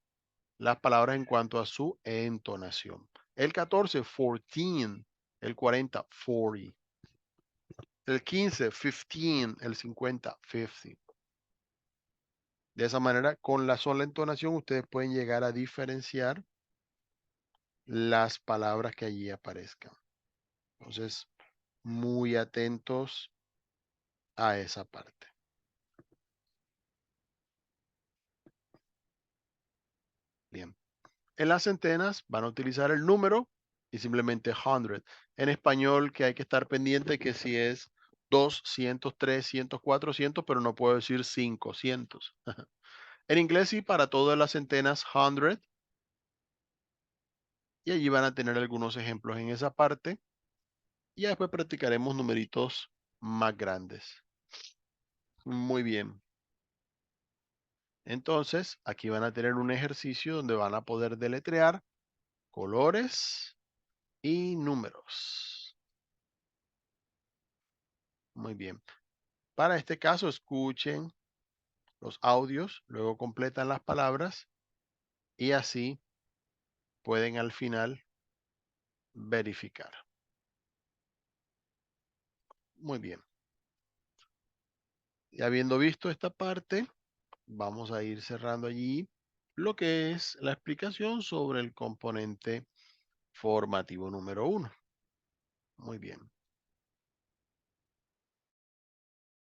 las palabras en cuanto a su entonación. El 14, 14. El 40, 40. El 15, 15. El 50, 50. De esa manera, con la sola entonación, ustedes pueden llegar a diferenciar las palabras que allí aparezcan. Entonces, muy atentos a esa parte. Bien. En las centenas van a utilizar el número y simplemente 100. En español que hay que estar pendiente que si es 200, 300, 400, pero no puedo decir 500. En inglés sí, para todas las centenas 100. Y allí van a tener algunos ejemplos en esa parte. Y ya después practicaremos numeritos más grandes. Muy bien. Entonces, aquí van a tener un ejercicio donde van a poder deletrear colores y números. Muy bien. Para este caso, escuchen los audios, luego completan las palabras y así pueden al final verificar. Muy bien. Y habiendo visto esta parte, vamos a ir cerrando allí lo que es la explicación sobre el componente formativo número 1. Muy bien.